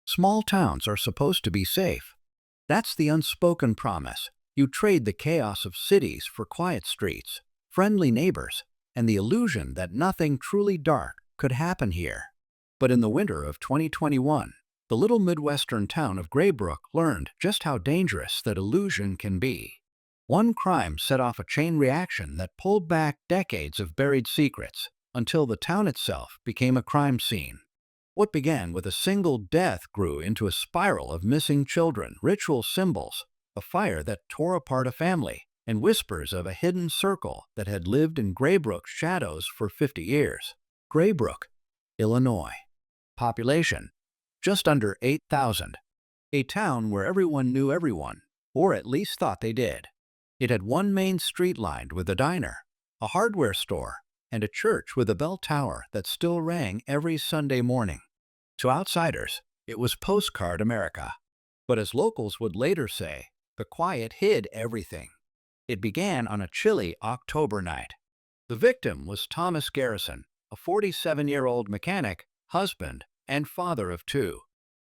Small towns are supposed to be safe. That's the unspoken promise. You trade the chaos of cities for quiet streets, friendly neighbors, and the illusion that nothing truly dark could happen here. But in the winter of 2021, the little Midwestern town of Graybrooke learned just how dangerous that illusion can be. One crime set off a chain reaction that pulled back decades of buried secrets until the town itself became a crime scene. What began with a single death grew into a spiral of missing children, ritual symbols, a fire that tore apart a family, and whispers of a hidden circle that had lived in Graybrook's shadows for 50 years. Graybrooke, Illinois. Population: just under 8,000. A town where everyone knew everyone, or at least thought they did. It had one main street lined with a diner, a hardware store, and a church with a bell tower that still rang every Sunday morning. To outsiders, it was postcard America. But as locals would later say, the quiet hid everything. It began on a chilly October night. The victim was Thomas Garrison, a 47-year-old mechanic, husband, and father of two.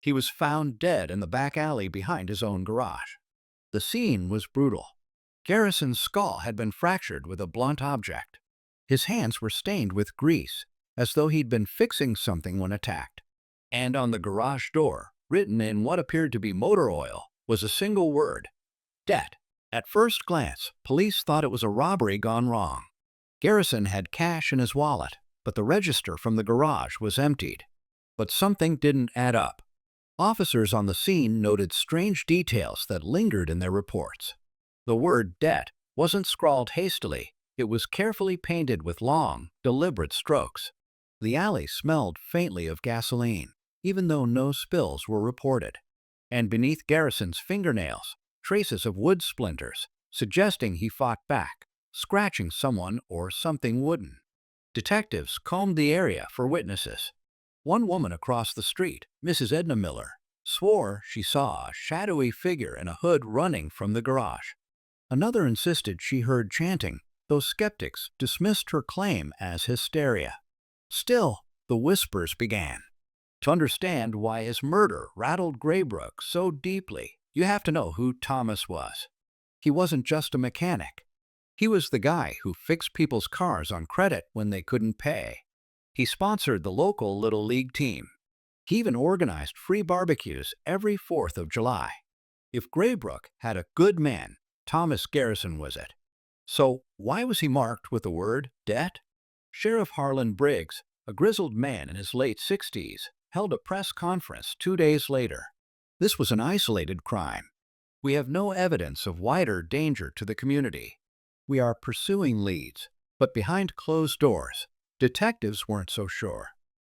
He was found dead in the back alley behind his own garage. The scene was brutal. Garrison's skull had been fractured with a blunt object. His hands were stained with grease, as though he'd been fixing something when attacked. And on the garage door, written in what appeared to be motor oil, was a single word: debt. At first glance, police thought it was a robbery gone wrong. Garrison had cash in his wallet, but the register from the garage was emptied. But something didn't add up. Officers on the scene noted strange details that lingered in their reports. The word debt wasn't scrawled hastily. It was carefully painted with long, deliberate strokes. The alley smelled faintly of gasoline, even though no spills were reported. And beneath Garrison's fingernails, traces of wood splinters, suggesting he fought back, scratching someone or something wooden. Detectives combed the area for witnesses. One woman across the street, Mrs. Edna Miller, swore she saw a shadowy figure in a hood running from the garage. Another insisted she heard chanting, though skeptics dismissed her claim as hysteria. Still, the whispers began. To understand why his murder rattled Graybrooke so deeply, you have to know who Thomas was. He wasn't just a mechanic. He was the guy who fixed people's cars on credit when they couldn't pay. He sponsored the local Little League team. He even organized free barbecues every 4th of July. If Graybrooke had a good man, Thomas Garrison was it. So why was he marked with the word debt? Sheriff Harlan Briggs, a grizzled man in his late 60s, held a press conference 2 days later. This was an isolated crime. We have no evidence of wider danger to the community. We are pursuing leads, but behind closed doors, detectives weren't so sure.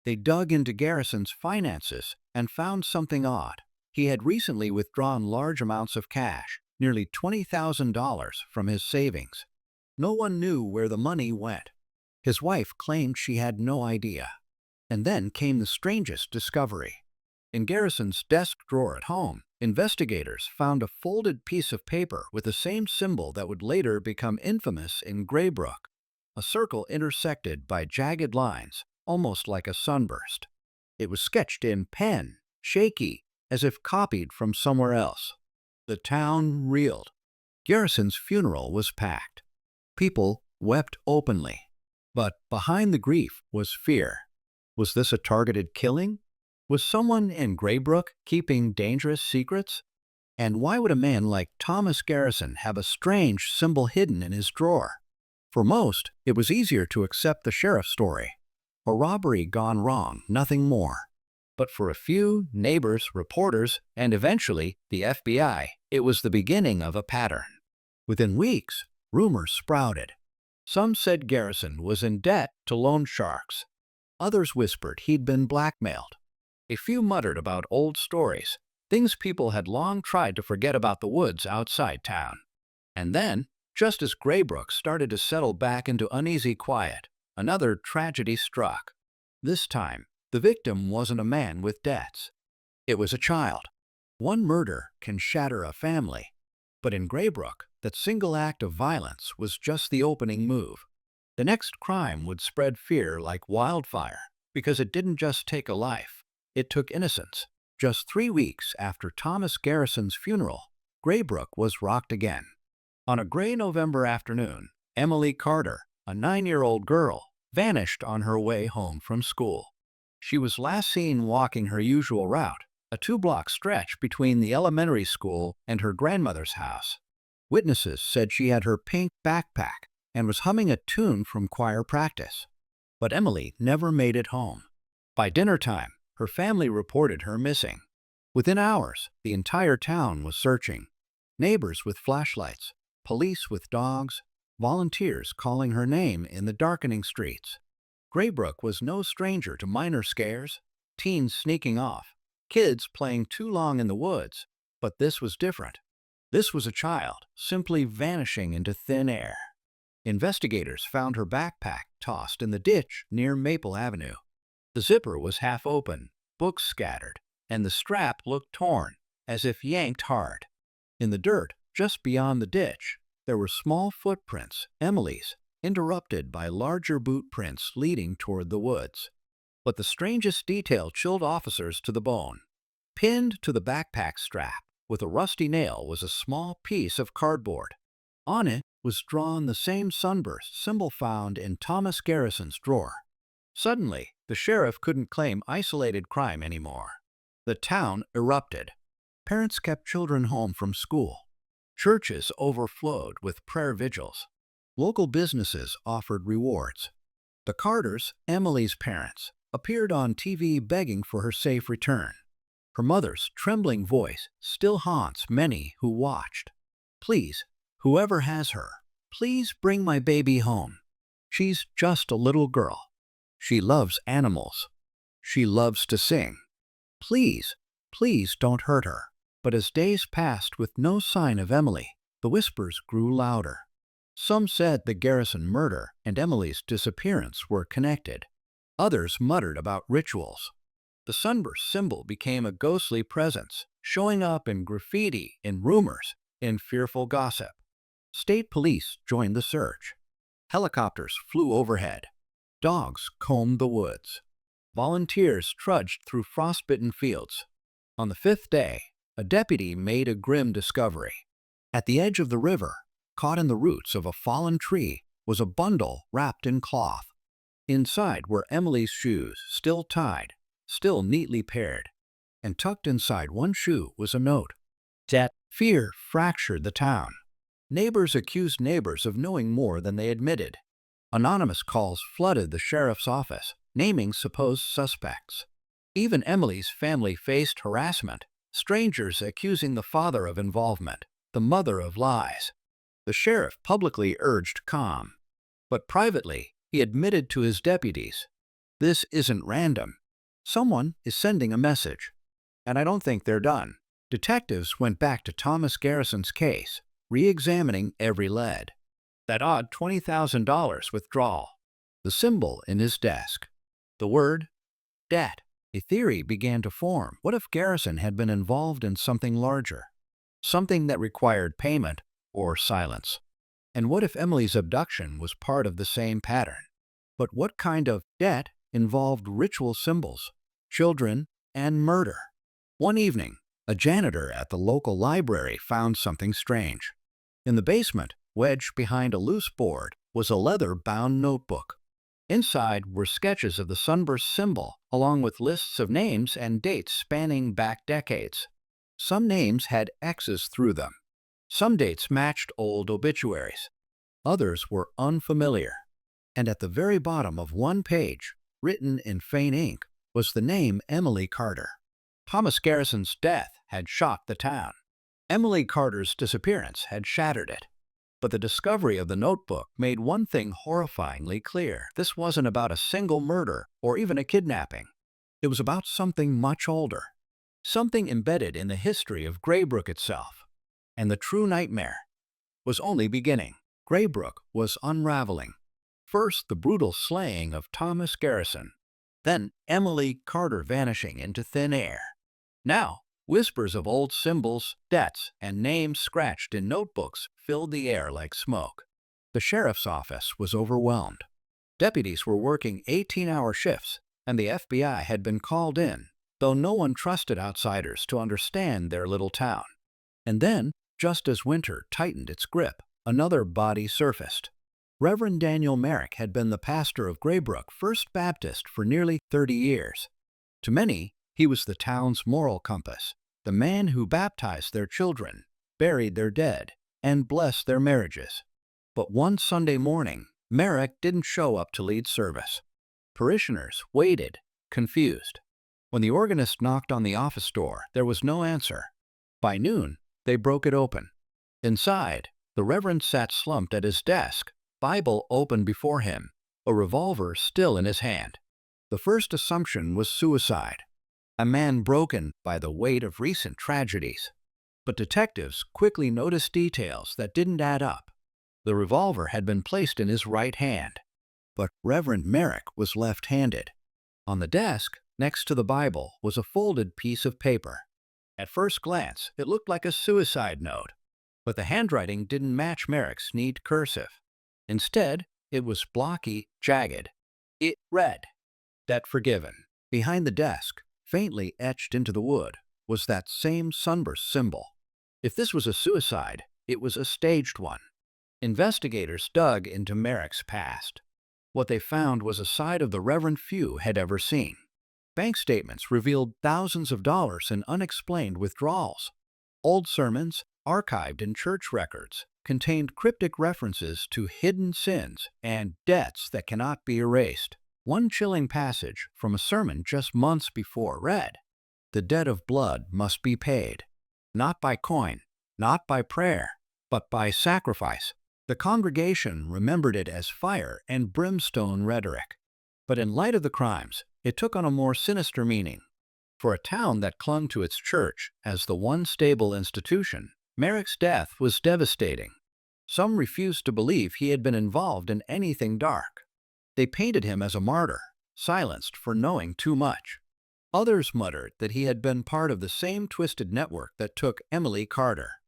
They dug into Garrison's finances and found something odd. He had recently withdrawn large amounts of cash, nearly $20,000 from his savings. No one knew where the money went. His wife claimed she had no idea. And then came the strangest discovery. In Garrison's desk drawer at home, investigators found a folded piece of paper with the same symbol that would later become infamous in Graybrooke, a circle intersected by jagged lines, almost like a sunburst. It was sketched in pen, shaky, as if copied from somewhere else. The town reeled. Garrison's funeral was packed. People wept openly. But behind the grief was fear. Was this a targeted killing? Was someone in Graybrooke keeping dangerous secrets? And why would a man like Thomas Garrison have a strange symbol hidden in his drawer? For most, it was easier to accept the sheriff's story. A robbery gone wrong, nothing more. But for a few, neighbors, reporters, and eventually the FBI, it was the beginning of a pattern. Within weeks, rumors sprouted. Some said Garrison was in debt to loan sharks. Others whispered he'd been blackmailed. A few muttered about old stories, things people had long tried to forget about the woods outside town. And then, just as Graybrooke started to settle back into uneasy quiet, another tragedy struck. This time, the victim wasn't a man with debts. It was a child. One murder can shatter a family. But in Graybrooke, that single act of violence was just the opening move. The next crime would spread fear like wildfire, because it didn't just take a life, it took innocence. Just 3 weeks after Thomas Garrison's funeral, Graybrooke was rocked again. On a gray November afternoon, Emily Carter, a 9-year-old girl, vanished on her way home from school. She was last seen walking her usual route, a 2-block stretch between the elementary school and her grandmother's house. Witnesses said she had her pink backpack and was humming a tune from choir practice. But Emily never made it home. By dinner time, her family reported her missing. Within hours, the entire town was searching. Neighbors with flashlights, police with dogs, volunteers calling her name in the darkening streets. Graybrooke was no stranger to minor scares, teens sneaking off, kids playing too long in the woods, but this was different. This was a child simply vanishing into thin air. Investigators found her backpack tossed in the ditch near Maple Avenue. The zipper was half open, books scattered, and the strap looked torn, as if yanked hard. In the dirt, just beyond the ditch, there were small footprints, Emily's, interrupted by larger boot prints leading toward the woods. But the strangest detail chilled officers to the bone. Pinned to the backpack strap with a rusty nail was a small piece of cardboard. On it was drawn the same sunburst symbol found in Thomas Garrison's drawer. Suddenly, the sheriff couldn't claim isolated crime anymore. The town erupted. Parents kept children home from school. Churches overflowed with prayer vigils. Local businesses offered rewards. The Carters, Emily's parents, appeared on TV begging for her safe return. Her mother's trembling voice still haunts many who watched. "Please, whoever has her, please bring my baby home. She's just a little girl. She loves animals. She loves to sing. Please, please don't hurt her." But as days passed with no sign of Emily, the whispers grew louder. Some said the Garrison murder and Emily's disappearance were connected. Others muttered about rituals. The sunburst symbol became a ghostly presence, showing up in graffiti, in rumors, in fearful gossip. State police joined the search. Helicopters flew overhead. Dogs combed the woods. Volunteers trudged through frostbitten fields. On the 5th day, a deputy made a grim discovery. At the edge of the river, caught in the roots of a fallen tree, was a bundle wrapped in cloth. Inside were Emily's shoes, still tied, still neatly paired, and tucked inside one shoe was a note. That fear fractured the town. Neighbors accused neighbors of knowing more than they admitted. Anonymous calls flooded the sheriff's office, naming supposed suspects. Even Emily's family faced harassment, strangers accusing the father of involvement, the mother of lies. The sheriff publicly urged calm, but privately he admitted to his deputies, "This isn't random. Someone is sending a message." And I don't think they're done. Detectives went back to Thomas Garrison's case, re-examining every lead. That odd $20,000 withdrawal, the symbol in his desk, the word debt. A theory began to form. What if Garrison had been involved in something larger? Something that required payment or silence? And what if Emily's abduction was part of the same pattern? But what kind of debt involved ritual symbols, children, and murder? One evening, a janitor at the local library found something strange. In the basement, wedged behind a loose board, was a leather-bound notebook. Inside were sketches of the sunburst symbol, along with lists of names and dates spanning back decades. Some names had X's through them. Some dates matched old obituaries. Others were unfamiliar. And at the very bottom of one page, written in faint ink, was the name Emily Carter. Thomas Garrison's death had shocked the town. Emily Carter's disappearance had shattered it. But the discovery of the notebook made one thing horrifyingly clear. This wasn't about a single murder or even a kidnapping. It was about something much older, something embedded in the history of Graybrooke itself. And the true nightmare was only beginning. Graybrooke was unraveling. First, the brutal slaying of Thomas Garrison. Then, Emily Carter vanishing into thin air. Now, whispers of old symbols, debts, and names scratched in notebooks filled the air like smoke. The sheriff's office was overwhelmed. Deputies were working 18-hour shifts, and the FBI had been called in, though no one trusted outsiders to understand their little town. And then, just as winter tightened its grip, another body surfaced. Reverend Daniel Merrick had been the pastor of Graybrooke First Baptist for nearly 30 years. To many, he was the town's moral compass, the man who baptized their children, buried their dead, and blessed their marriages. But one Sunday morning, Merrick didn't show up to lead service. Parishioners waited, confused. When the organist knocked on the office door, there was no answer. By noon, they broke it open. Inside, the Reverend sat slumped at his desk, Bible open before him, a revolver still in his hand. The first assumption was suicide, a man broken by the weight of recent tragedies. But detectives quickly noticed details that didn't add up. The revolver had been placed in his right hand, but Reverend Merrick was left-handed. On the desk, next to the Bible, was a folded piece of paper. At first glance, it looked like a suicide note, but the handwriting didn't match Merrick's neat cursive. Instead, it was blocky, jagged. It read, "Debt forgiven." Behind the desk, faintly etched into the wood, was that same sunburst symbol. If this was a suicide, it was a staged one. Investigators dug into Merrick's past. What they found was a side of the Reverend few had ever seen. Bank statements revealed thousands of dollars in unexplained withdrawals. Old sermons, archived in church records, contained cryptic references to hidden sins and debts that cannot be erased. One chilling passage from a sermon just months before read, "The debt of blood must be paid, not by coin, not by prayer, but by sacrifice." The congregation remembered it as fire and brimstone rhetoric. But in light of the crimes, it took on a more sinister meaning. For a town that clung to its church as the one stable institution, Merrick's death was devastating. Some refused to believe he had been involved in anything dark. They painted him as a martyr, silenced for knowing too much. Others muttered that he had been part of the same twisted network that took Emily Carter.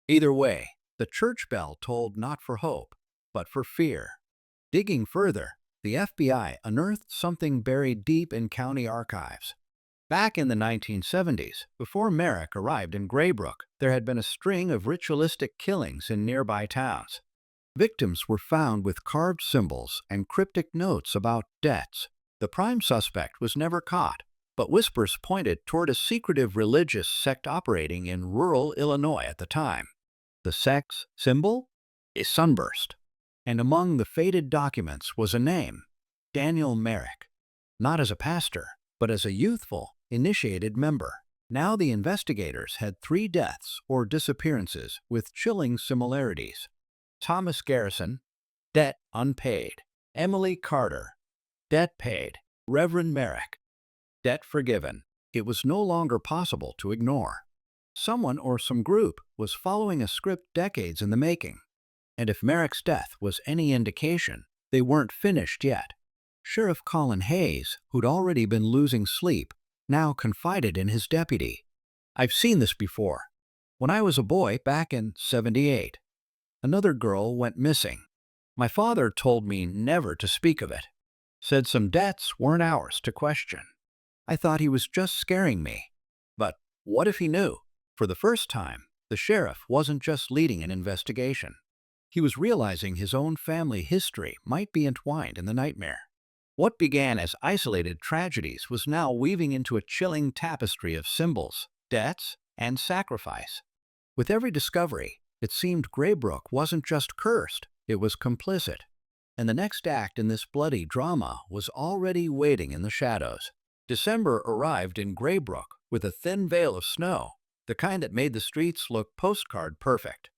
Either way, the church bell tolled not for hope, but for fear. Digging further, the FBI unearthed something buried deep in county archives. Back in the 1970s, before Merrick arrived in Graybrooke, there had been a string of ritualistic killings in nearby towns. Victims were found with carved symbols and cryptic notes about debts. The prime suspect was never caught, but whispers pointed toward a secretive religious sect operating in rural Illinois at the time. The sect's symbol? A sunburst. And among the faded documents was a name, Daniel Merrick. Not as a pastor, but as a youthful, initiated member. Now the investigators had 3 deaths or disappearances with chilling similarities. Thomas Garrison, debt unpaid. Emily Carter, debt paid. Reverend Merrick, debt forgiven. It was no longer possible to ignore. Someone or some group was following a script decades in the making. And if Merrick's death was any indication, they weren't finished yet. Sheriff Colin Hayes, who'd already been losing sleep, now confided in his deputy. "I've seen this before. When I was a boy back in '78, another girl went missing. My father told me never to speak of it. Said some debts weren't ours to question. I thought he was just scaring me. But what if he knew?" For the first time, the sheriff wasn't just leading an investigation. He was realizing his own family history might be entwined in the nightmare. What began as isolated tragedies was now weaving into a chilling tapestry of symbols, debts, and sacrifice. With every discovery, it seemed Graybrooke wasn't just cursed, it was complicit. And the next act in this bloody drama was already waiting in the shadows. December arrived in Graybrooke with a thin veil of snow, the kind that made the streets look postcard perfect.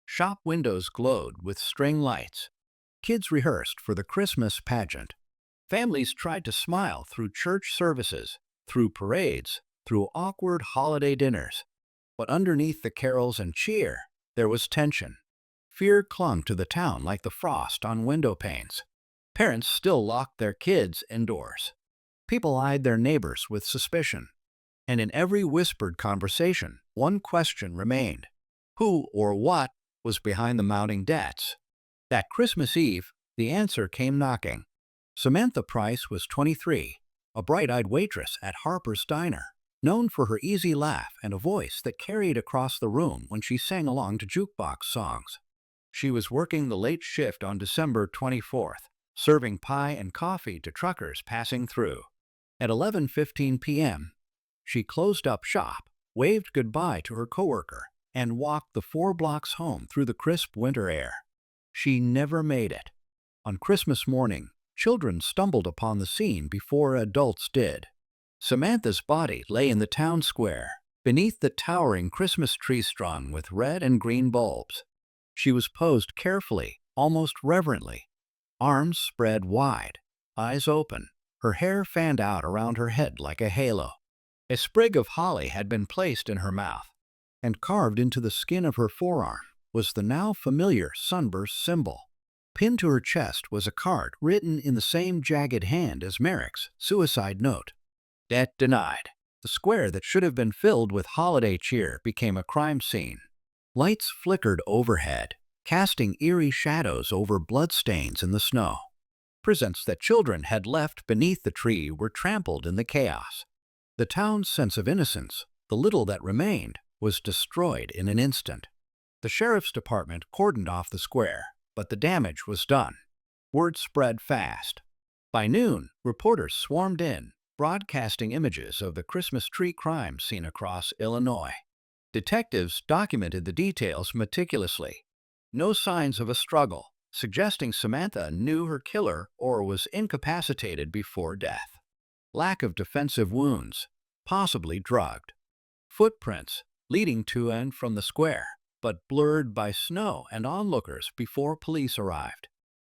Shop windows glowed with string lights. Kids rehearsed for the Christmas pageant. Families tried to smile through church services, through parades, through awkward holiday dinners. But underneath the carols and cheer, there was tension. Fear clung to the town like the frost on window panes. Parents still locked their kids indoors. People eyed their neighbors with suspicion. And in every whispered conversation, one question remained. Who or what was behind the mounting debts? That Christmas Eve, the answer came knocking. Samantha Price was 23, a bright-eyed waitress at Harper's Diner. known for her easy laugh and a voice that carried across the room when she sang along to jukebox songs. She was working the late shift on December 24th, serving pie and coffee to truckers passing through. At 11:15 p.m., she closed up shop, waved goodbye to her coworker, and walked the 4 blocks home through the crisp winter air. She never made it. On Christmas morning, children stumbled upon the scene before adults did. Samantha's body lay in the town square, beneath the towering Christmas tree strung with red and green bulbs. She was posed carefully, almost reverently, arms spread wide, eyes open, her hair fanned out around her head like a halo. A sprig of holly had been placed in her mouth, and carved into the skin of her forearm was the now familiar sunburst symbol. Pinned to her chest was a card written in the same jagged hand as Merrick's suicide note. Debt denied. The square that should have been filled with holiday cheer became a crime scene. Lights flickered overhead, casting eerie shadows over bloodstains in the snow. Presents that children had left beneath the tree were trampled in the chaos. The town's sense of innocence, the little that remained, was destroyed in an instant. The sheriff's department cordoned off the square, but the damage was done. Word spread fast. By noon, reporters swarmed in, broadcasting images of the Christmas tree crime scene across Illinois. Detectives documented the details meticulously. No signs of a struggle, suggesting Samantha knew her killer or was incapacitated before death. Lack of defensive wounds, possibly drugged. Footprints leading to and from the square, but blurred by snow and onlookers before police arrived.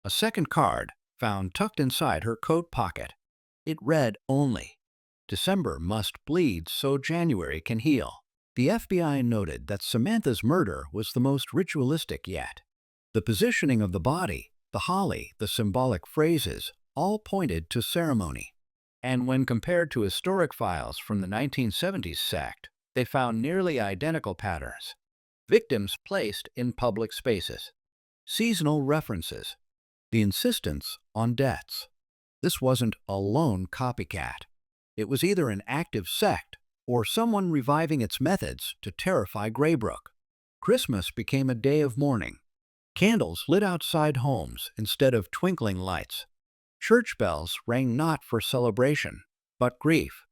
A second card found tucked inside her coat pocket. It read only, "December must bleed so January can heal." The FBI noted that Samantha's murder was the most ritualistic yet. The positioning of the body, the holly, the symbolic phrases, all pointed to ceremony. And when compared to historic files from the 1970s sect, they found nearly identical patterns. Victims placed in public spaces. Seasonal references. The insistence on debts. This wasn't a lone copycat. It was either an active sect or someone reviving its methods to terrify Graybrooke. Christmas became a day of mourning. Candles lit outside homes instead of twinkling lights. Church bells rang not for celebration, but grief.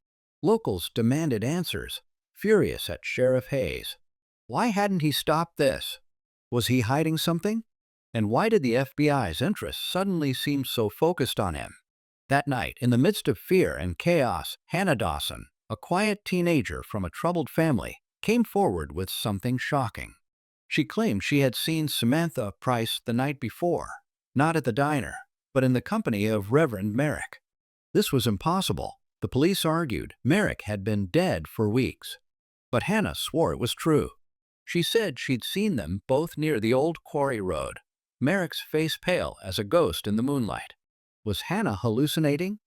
Locals demanded answers, furious at Sheriff Hayes. Why hadn't he stopped this? Was he hiding something? And why did the FBI's interest suddenly seem so focused on him? That night, in the midst of fear and chaos, Hannah Dawson, a quiet teenager from a troubled family, came forward with something shocking. She claimed she had seen Samantha Price the night before, not at the diner, but in the company of Reverend Merrick. This was impossible. The police argued Merrick had been dead for weeks. But Hannah swore it was true. She said she'd seen them both near the old quarry road, Merrick's face pale as a ghost in the moonlight. Was Hannah hallucinating?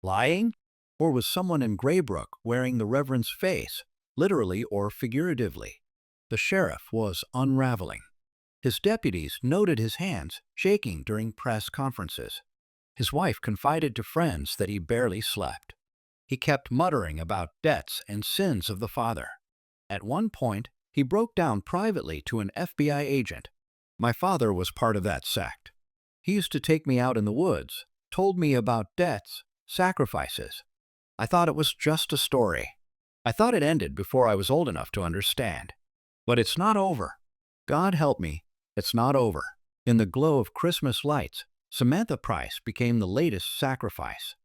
Lying? Or was someone in Graybrooke wearing the Reverend's face, literally or figuratively? The sheriff was unraveling. His deputies noted his hands shaking during press conferences. His wife confided to friends that he barely slept. He kept muttering about debts and sins of the father. At one point, he broke down privately to an FBI agent. "My father was part of that sect. He used to take me out in the woods, told me about debts, sacrifices. I thought it was just a story. I thought it ended before I was old enough to understand. But it's not over. God help me, it's not over." In the glow of Christmas lights, Samantha Price became the latest sacrifice.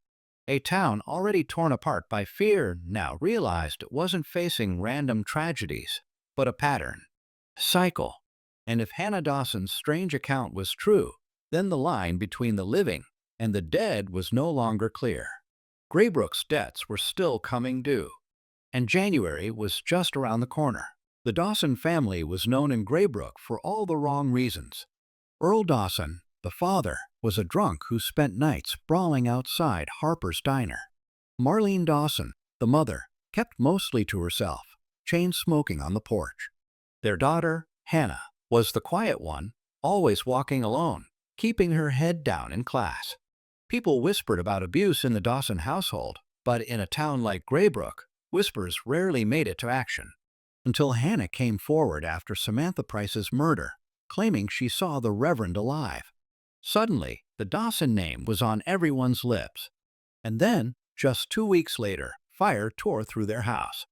A town already torn apart by fear now realized it wasn't facing random tragedies, but a pattern, a cycle. And if Hannah Dawson's strange account was true, then the line between the living and the dead was no longer clear. Graybrooke's debts were still coming due, and January was just around the corner. The Dawson family was known in Graybrooke for all the wrong reasons. Earl Dawson, the father, was a drunk who spent nights brawling outside Harper's Diner. Marlene Dawson, the mother, kept mostly to herself, chain-smoking on the porch. Their daughter, Hannah, was the quiet one, always walking alone, keeping her head down in class. People whispered about abuse in the Dawson household, but in a town like Graybrooke, Whispers rarely made it to action, until Hannah came forward after Samantha Price's murder, claiming she saw the Reverend alive. Suddenly, the Dawson name was on everyone's lips. And then, just 2 weeks later, fire tore through their house.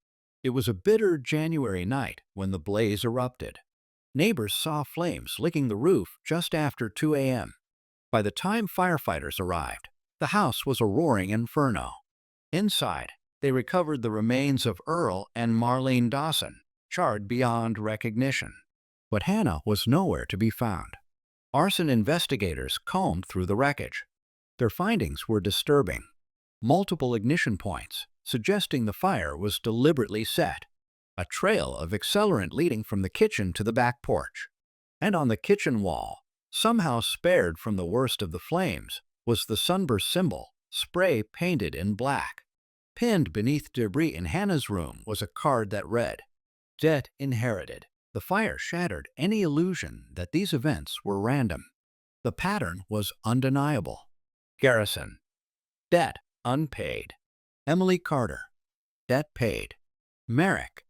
It was a bitter January night when the blaze erupted. Neighbors saw flames licking the roof just after 2 a.m. By the time firefighters arrived, the house was a roaring inferno. Inside, they recovered the remains of Earl and Marlene Dawson, charred beyond recognition. But Hannah was nowhere to be found. Arson investigators combed through the wreckage. Their findings were disturbing. Multiple ignition points, suggesting the fire was deliberately set. A trail of accelerant leading from the kitchen to the back porch. And on the kitchen wall, somehow spared from the worst of the flames, was the sunburst symbol, spray painted in black. Pinned beneath debris in Hannah's room was a card that read, "Debt inherited." The fire shattered any illusion that these events were random. The pattern was undeniable. Garrison, debt unpaid. Emily Carter, debt paid. Merrick,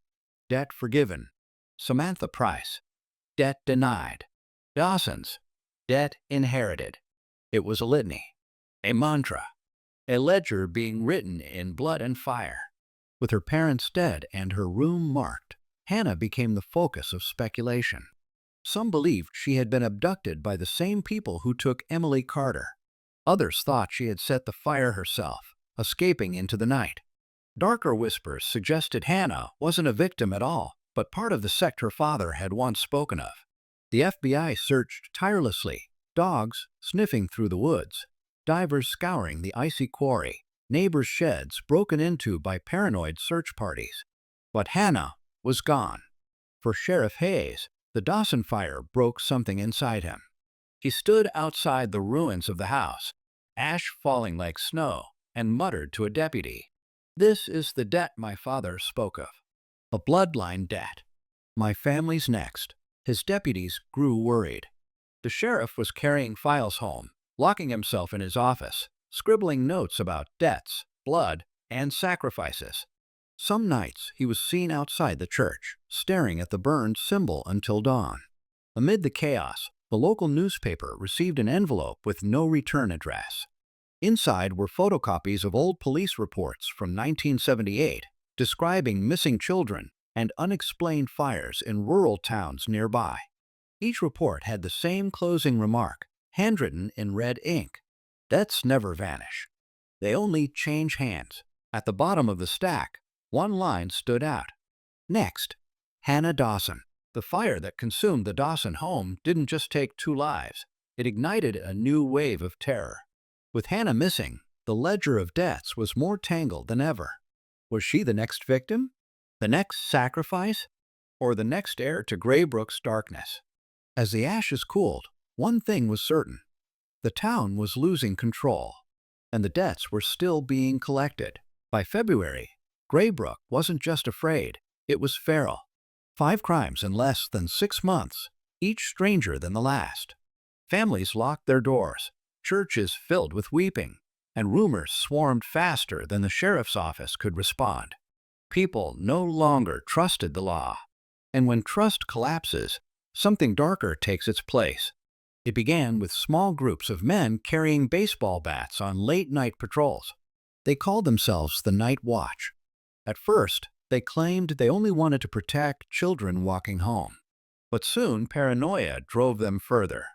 debt forgiven. Samantha Price, debt denied. Dawson's, debt inherited. It was a litany, a mantra, a ledger being written in blood and fire. With her parents dead and her room marked, Hannah became the focus of speculation. Some believed she had been abducted by the same people who took Emily Carter. Others thought she had set the fire herself, escaping into the night. Darker whispers suggested Hannah wasn't a victim at all, but part of the sect her father had once spoken of. The FBI searched tirelessly, dogs sniffing through the woods, divers scouring the icy quarry, neighbors' sheds broken into by paranoid search parties. But Hannah was gone. For Sheriff Hayes, the Dawson fire broke something inside him. He stood outside the ruins of the house, ash falling like snow, and muttered to a deputy, "This is the debt my father spoke of. A bloodline debt. My family's next." His deputies grew worried. The sheriff was carrying files home, locking himself in his office, scribbling notes about debts, blood, and sacrifices. Some nights he was seen outside the church, staring at the burned symbol until dawn. Amid the chaos, the local newspaper received an envelope with no return address. Inside were photocopies of old police reports from 1978, describing missing children and unexplained fires in rural towns nearby. Each report had the same closing remark, handwritten in red ink. Debts never vanish. They only change hands. At the bottom of the stack, one line stood out. Next, Hannah Dawson. The fire that consumed the Dawson home didn't just take 2 lives. It ignited a new wave of terror. With Hannah missing, the ledger of debts was more tangled than ever. Was she the next victim? The next sacrifice? Or the next heir to Graybrook's darkness? As the ashes cooled, one thing was certain. The town was losing control, and the debts were still being collected. By February, Graybrooke wasn't just afraid, it was feral. 5 crimes in less than 6 months, each stranger than the last. Families locked their doors, churches filled with weeping, and rumors swarmed faster than the sheriff's office could respond. People no longer trusted the law. And when trust collapses, something darker takes its place. It began with small groups of men carrying baseball bats on late-night patrols. They called themselves the Night Watch. At first, they claimed they only wanted to protect children walking home. But soon, paranoia drove them further.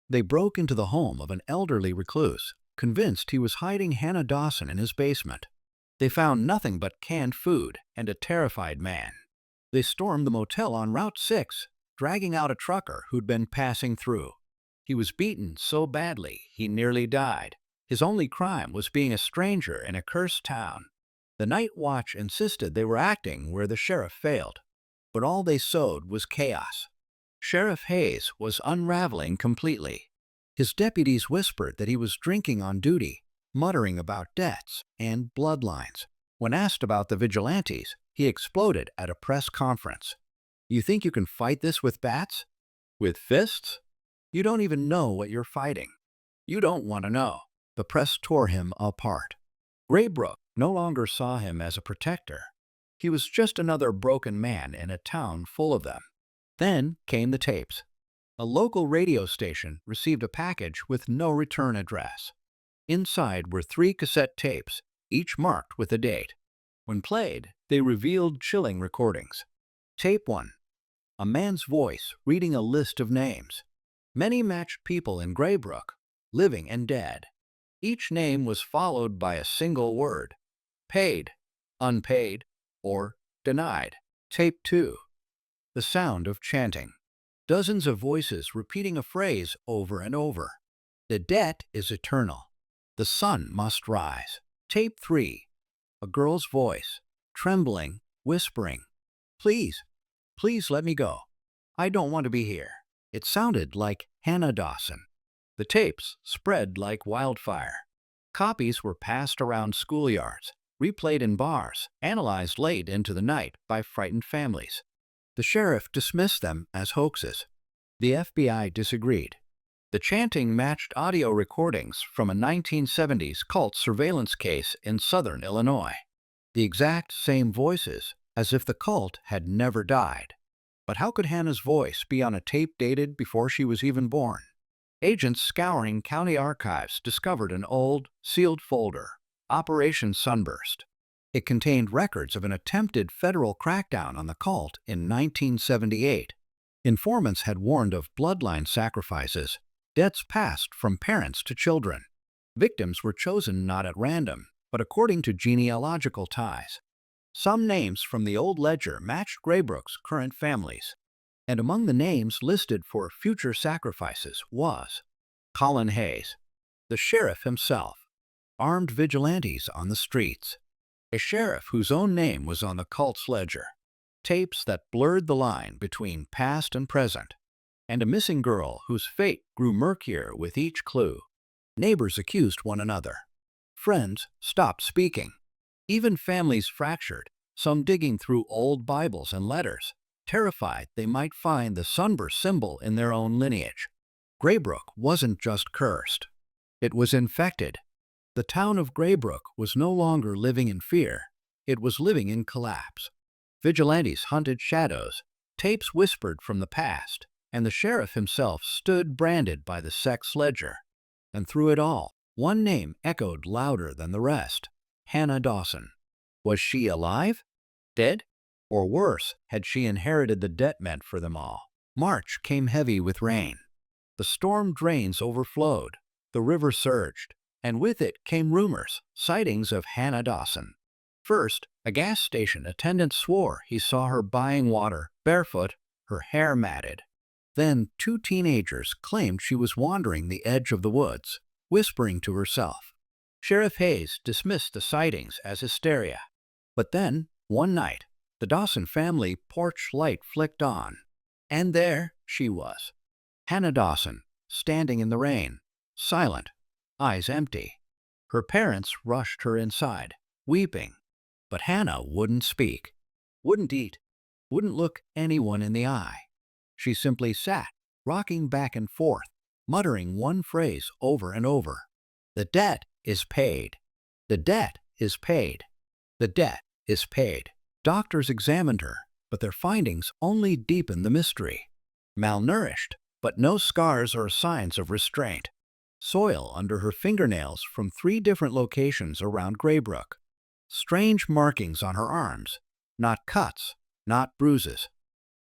They broke into the home of an elderly recluse, convinced he was hiding Hannah Dawson in his basement. They found nothing but canned food and a terrified man. They stormed the motel on Route 6, dragging out a trucker who'd been passing through. He was beaten so badly he nearly died. His only crime was being a stranger in a cursed town. The Night Watch insisted they were acting where the sheriff failed. But all they sowed was chaos. Sheriff Hayes was unraveling completely. His deputies whispered that he was drinking on duty, muttering about debts and bloodlines. When asked about the vigilantes, he exploded at a press conference. "You think you can fight this with bats? With fists? You don't even know what you're fighting. You don't want to know." The press tore him apart. Graybrooke no longer saw him as a protector. He was just another broken man in a town full of them. Then came the tapes. A local radio station received a package with no return address. Inside were 3 cassette tapes, each marked with a date. When played, they revealed chilling recordings. Tape 1. A man's voice reading a list of names. Many matched people in Graybrooke, living and dead. Each name was followed by a single word: paid, unpaid, or denied. Tape 2. The sound of chanting. Dozens of voices repeating a phrase over and over. The debt is eternal. The sun must rise. Tape 3. A girl's voice, trembling, whispering, "Please, please let me go. I don't want to be here." It sounded like Hannah Dawson. The tapes spread like wildfire. Copies were passed around schoolyards, replayed in bars, analyzed late into the night by frightened families. The sheriff dismissed them as hoaxes. The FBI disagreed. The chanting matched audio recordings from a 1970s cult surveillance case in southern Illinois. The exact same voices, as if the cult had never died. But how could Hannah's voice be on a tape dated before she was even born? Agents scouring county archives discovered an old, sealed folder, Operation Sunburst. It contained records of an attempted federal crackdown on the cult in 1978. Informants had warned of bloodline sacrifices, debts passed from parents to children. Victims were chosen not at random, but according to genealogical ties. Some names from the old ledger matched Graybrooke's current families, and among the names listed for future sacrifices was Colin Hayes, the sheriff himself, armed vigilantes on the streets, a sheriff whose own name was on the cult's ledger, tapes that blurred the line between past and present, and a missing girl whose fate grew murkier with each clue. Neighbors accused one another. Friends stopped speaking. Even families fractured, some digging through old Bibles and letters, terrified they might find the sunburst symbol in their own lineage. Graybrooke wasn't just cursed. It was infected. The town of Graybrooke was no longer living in fear. It was living in collapse. Vigilantes hunted shadows, tapes whispered from the past, and the sheriff himself stood branded by the sex ledger. And through it all, one name echoed louder than the rest: Hannah Dawson. Was she alive? Dead? Or worse, had she inherited the debt meant for them all? March came heavy with rain. The storm drains overflowed, the river surged, and with it came rumors, sightings of Hannah Dawson. First, a gas station attendant swore he saw her buying water, barefoot, her hair matted. Then 2 teenagers claimed she was wandering the edge of the woods, whispering to herself. Sheriff Hayes dismissed the sightings as hysteria. But then, one night, the Dawson family porch light flicked on, and there she was. Hannah Dawson, standing in the rain, silent, eyes empty. Her parents rushed her inside, weeping. But Hannah wouldn't speak, wouldn't eat, wouldn't look anyone in the eye. She simply sat, rocking back and forth, muttering one phrase over and over: "The debt is paid. The debt is paid. The debt is paid." Doctors examined her, but their findings only deepened the mystery. Malnourished, but no scars or signs of restraint. Soil under her fingernails from 3 different locations around Graybrooke. Strange markings on her arms, not cuts, not bruises.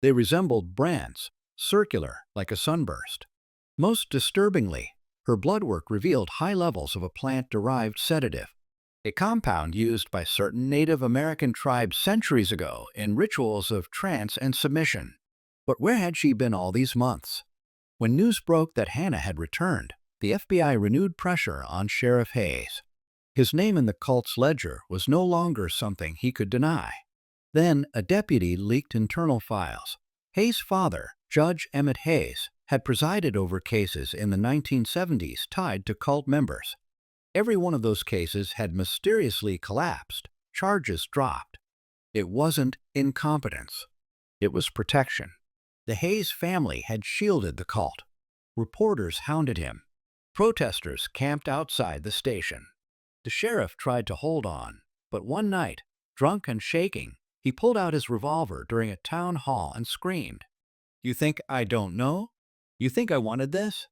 They resembled brands, circular like a sunburst. Most disturbingly, her blood work revealed high levels of a plant-derived sedative, a compound used by certain Native American tribes centuries ago in rituals of trance and submission. But where had she been all these months? When news broke that Hannah had returned, the FBI renewed pressure on Sheriff Hayes. His name in the cult's ledger was no longer something he could deny. Then a deputy leaked internal files. Hayes' father, Judge Emmett Hayes, had presided over cases in the 1970s tied to cult members. Every one of those cases had mysteriously collapsed, charges dropped. It wasn't incompetence. It was protection. The Hayes family had shielded the cult. Reporters hounded him. Protesters camped outside the station. The sheriff tried to hold on, but one night, drunk and shaking, He pulled out his revolver during a town hall and screamed, "You think I don't know? You think I wanted this?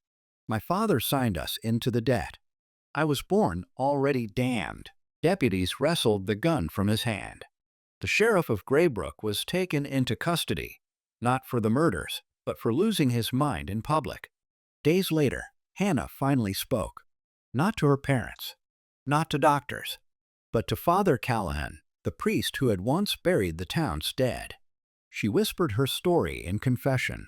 My father signed us into the debt. I was born already damned." Deputies wrestled the gun from his hand. The sheriff of Graybrooke was taken into custody, not for the murders, but for losing his mind in public. Days later, Hannah finally spoke, not to her parents, not to doctors, but to Father Callahan, the priest who had once buried the town's dead. She whispered her story in confession.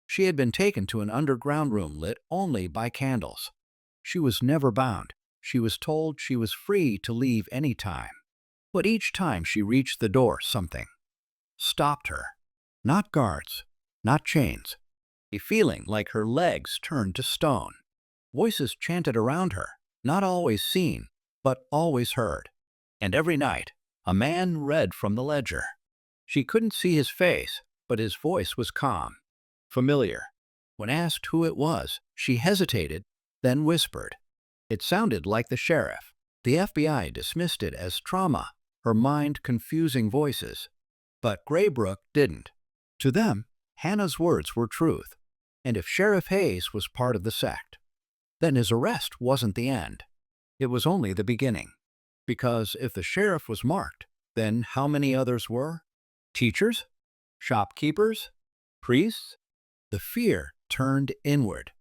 She had been taken to an underground room lit only by candles. She was never bound. She was told she was free to leave any time. But each time she reached the door, something stopped her. Not guards, not chains. A feeling like her legs turned to stone. Voices chanted around her, not always seen, but always heard. And every night, a man read from the ledger. She couldn't see his face, but his voice was calm, familiar. When asked who it was, she hesitated, then whispered. It sounded like the sheriff. The FBI dismissed it as trauma, her mind confusing voices. But Graybrooke didn't. To them, Hannah's words were truth. And if Sheriff Hayes was part of the sect, then his arrest wasn't the end. It was only the beginning. Because if the sheriff was marked, then how many others were? Teachers? Shopkeepers? Priests? The fear turned inward.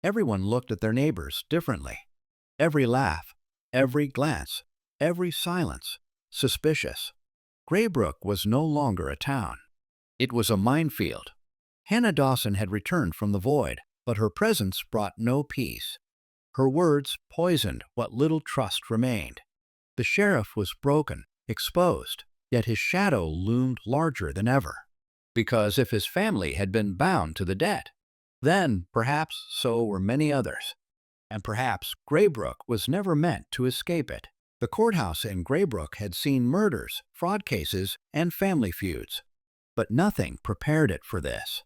Everyone looked at their neighbors differently. Every laugh, every glance, every silence, suspicious. Graybrooke was no longer a town. It was a minefield. Hannah Dawson had returned from the void, but her presence brought no peace. Her words poisoned what little trust remained. The sheriff was broken, exposed, yet his shadow loomed larger than ever. Because if his family had been bound to the debt, then perhaps so were many others. And perhaps Graybrooke was never meant to escape it. The courthouse in Graybrooke had seen murders, fraud cases, and family feuds. But nothing prepared it for this.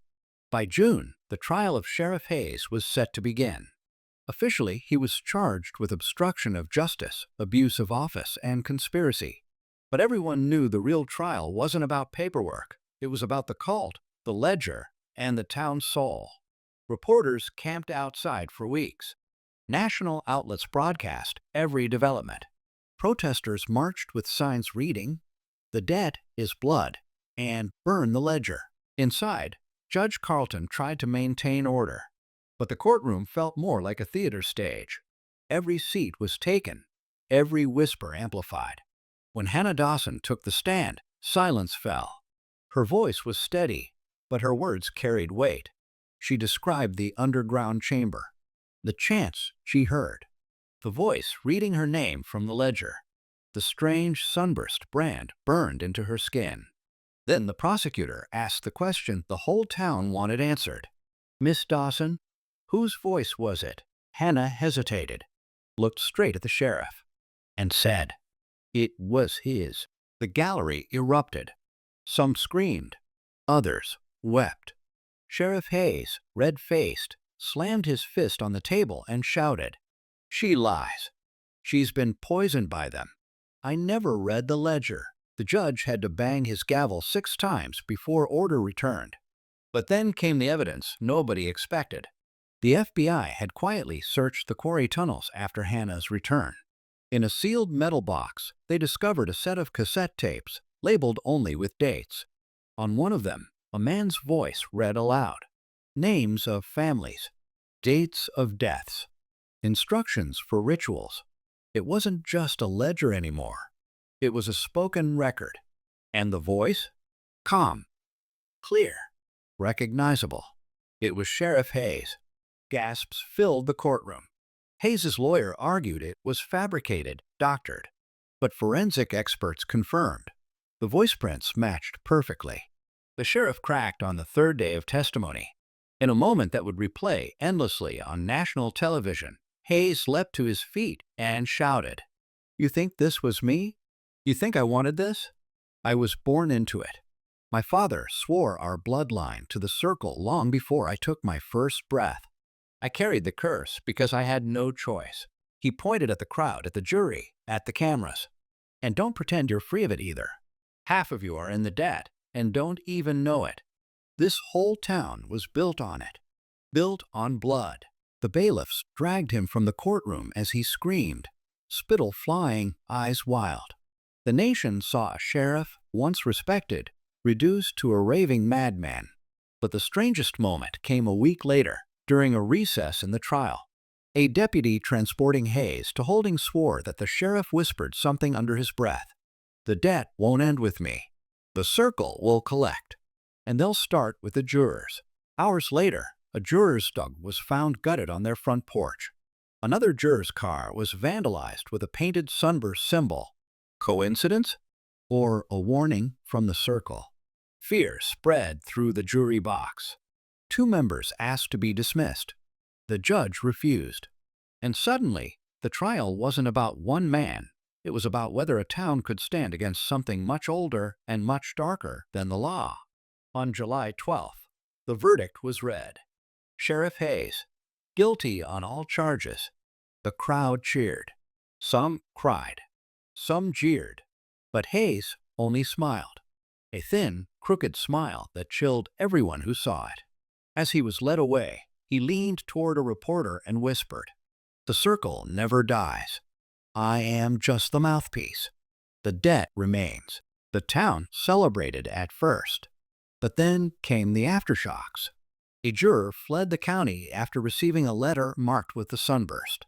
By June, the trial of Sheriff Hayes was set to begin. Officially, he was charged with obstruction of justice, abuse of office, and conspiracy. But everyone knew the real trial wasn't about paperwork. It was about the cult, the ledger, and the town's soul. Reporters camped outside for weeks. National outlets broadcast every development. Protesters marched with signs reading, "The debt is blood," and "Burn the ledger." Inside, Judge Carlton tried to maintain order. But the courtroom felt more like a theater stage. Every seat was taken, every whisper amplified. When Hannah Dawson took the stand, silence fell. Her voice was steady, but her words carried weight. She described the underground chamber, the chants she heard, the voice reading her name from the ledger. The strange sunburst brand burned into her skin. Then the prosecutor asked the question the whole town wanted answered. "Miss Dawson, whose voice was it?" Hannah hesitated, looked straight at the sheriff, and said, "It was his." The gallery erupted. Some screamed, others wept. Sheriff Hayes, red-faced, slammed his fist on the table and shouted, "She lies. She's been poisoned by them. I never read the ledger." The judge had to bang his gavel 6 times before order returned. But then came the evidence nobody expected. The FBI had quietly searched the quarry tunnels after Hannah's return. In a sealed metal box, they discovered a set of cassette tapes, labeled only with dates. On one of them, a man's voice read aloud. Names of families, dates of deaths, instructions for rituals. It wasn't just a ledger anymore. It was a spoken record. And the voice? Calm, clear, recognizable. It was Sheriff Hayes. Gasps filled the courtroom. Hayes's lawyer argued it was fabricated, doctored. But forensic experts confirmed. The voice prints matched perfectly. The sheriff cracked on the 3rd day of testimony. In a moment that would replay endlessly on national television, Hayes leapt to his feet and shouted, "You think this was me? You think I wanted this? I was born into it. My father swore our bloodline to the circle long before I took my first breath. I carried the curse because I had no choice." He pointed at the crowd, at the jury, at the cameras. "And don't pretend you're free of it either. Half of you are in the debt and don't even know it. This whole town was built on it. Built on blood. The bailiffs dragged him from the courtroom as he screamed, spittle flying, eyes wild. The nation saw a sheriff, once respected, reduced to a raving madman. But the strangest moment came a week later, during a recess in the trial. A deputy transporting Hayes to Holding swore that the sheriff whispered something under his breath. "The debt won't end with me. The circle will collect. And they'll start with the jurors." Hours later, a juror's dog was found gutted on their front porch. Another juror's car was vandalized with a painted sunburst symbol. Coincidence? Or a warning from the circle? Fear spread through the jury box. 2 members asked to be dismissed. The judge refused. And suddenly, the trial wasn't about one man. It was about whether a town could stand against something much older and much darker than the law. On July 12th, the verdict was read. Sheriff Hayes, guilty on all charges. The crowd cheered. Some cried. Some jeered. But Hayes only smiled. A thin, crooked smile that chilled everyone who saw it. As he was led away, he leaned toward a reporter and whispered, "The circle never dies. I am just the mouthpiece. The debt remains." The town celebrated at first. But then came the aftershocks. A juror fled the county after receiving a letter marked with the sunburst.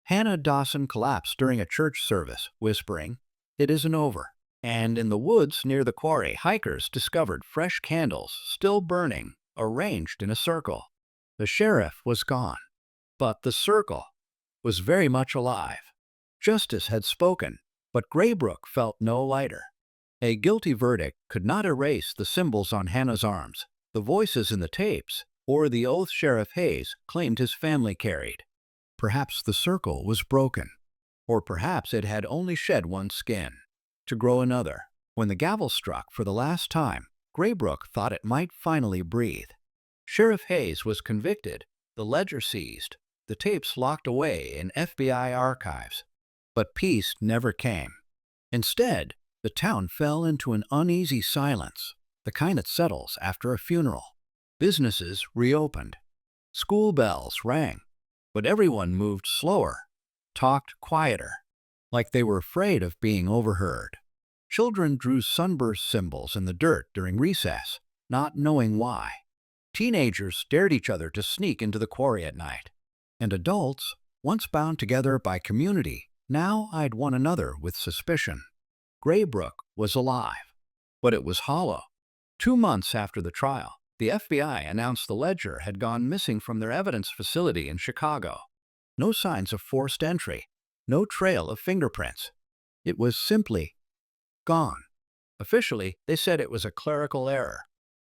Hannah Dawson collapsed during a church service, whispering, "It isn't over." And in the woods near the quarry, hikers discovered fresh candles still burning, arranged in a circle. The sheriff was gone, but the circle was very much alive. Justice had spoken, but Graybrooke felt no lighter. A guilty verdict could not erase the symbols on Hannah's arms, the voices in the tapes, or the oath Sheriff Hayes claimed his family carried. Perhaps the circle was broken, or perhaps it had only shed one skin, to grow another. When the gavel struck for the last time, Graybrooke thought it might finally breathe. Sheriff Hayes was convicted, the ledger seized, the tapes locked away in FBI archives. But peace never came. Instead, the town fell into an uneasy silence, the kind that settles after a funeral. Businesses reopened. School bells rang, but everyone moved slower, talked quieter, like they were afraid of being overheard. Children drew sunburst symbols in the dirt during recess, not knowing why. Teenagers dared each other to sneak into the quarry at night. And adults, once bound together by community, now eyed one another with suspicion. Graybrooke was alive, but it was hollow. 2 months after the trial, the FBI announced the ledger had gone missing from their evidence facility in Chicago. No signs of forced entry, no trail of fingerprints. It was simply gone. Officially, they said it was a clerical error.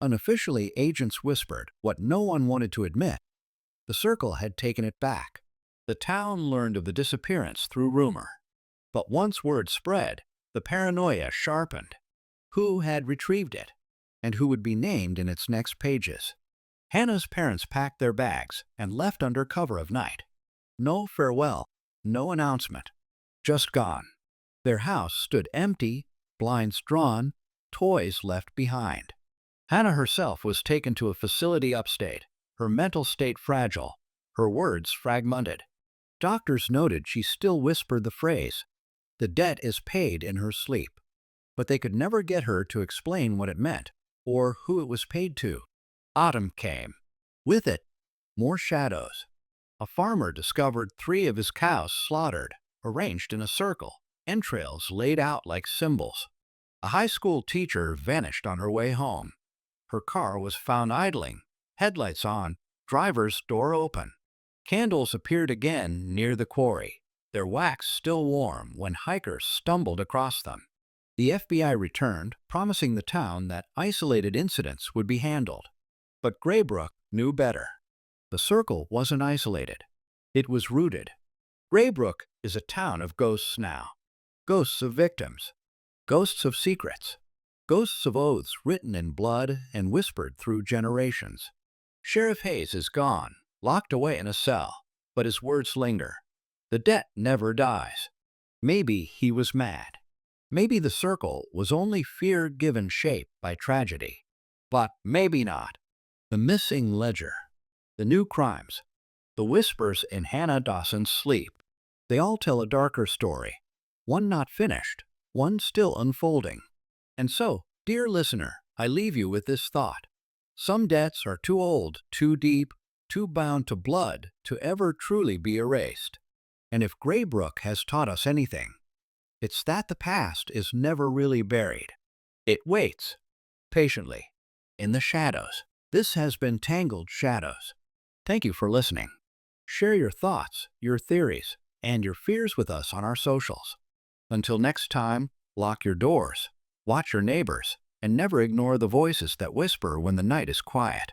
Unofficially, agents whispered what no one wanted to admit. The circle had taken it back. The town learned of the disappearance through rumor. But once word spread, the paranoia sharpened. Who had retrieved it? And who would be named in its next pages? Hannah's parents packed their bags and left under cover of night. No farewell, no announcement. Just gone. Their house stood empty, blinds drawn, toys left behind. Hannah herself was taken to a facility upstate, her mental state fragile, her words fragmented. Doctors noted she still whispered the phrase, "The debt is paid," in her sleep. But they could never get her to explain what it meant, or who it was paid to. Autumn came. With it, more shadows. A farmer discovered 3 of his cows slaughtered, arranged in a circle, entrails laid out like symbols. A high school teacher vanished on her way home. Her car was found idling, headlights on, driver's door open. Candles appeared again near the quarry, their wax still warm when hikers stumbled across them. The FBI returned, promising the town that isolated incidents would be handled. But Graybrooke knew better. The circle wasn't isolated. It was rooted. Graybrooke is a town of ghosts now. Ghosts of victims. Ghosts of secrets. Ghosts of oaths written in blood and whispered through generations. Sheriff Hayes is gone, locked away in a cell, but his words linger. The debt never dies. Maybe he was mad. Maybe the circle was only fear given shape by tragedy. But maybe not. The missing ledger, the new crimes, the whispers in Hannah Dawson's sleep, they all tell a darker story, one not finished, one still unfolding. And so, dear listener, I leave you with this thought. Some debts are too old, too deep, too bound to blood to ever truly be erased. And if Graybrooke has taught us anything, it's that the past is never really buried. It waits, patiently, in the shadows. This has been Tangled Shadows. Thank you for listening. Share your thoughts, your theories, and your fears with us on our socials. Until next time, lock your doors, watch your neighbors, and never ignore the voices that whisper when the night is quiet.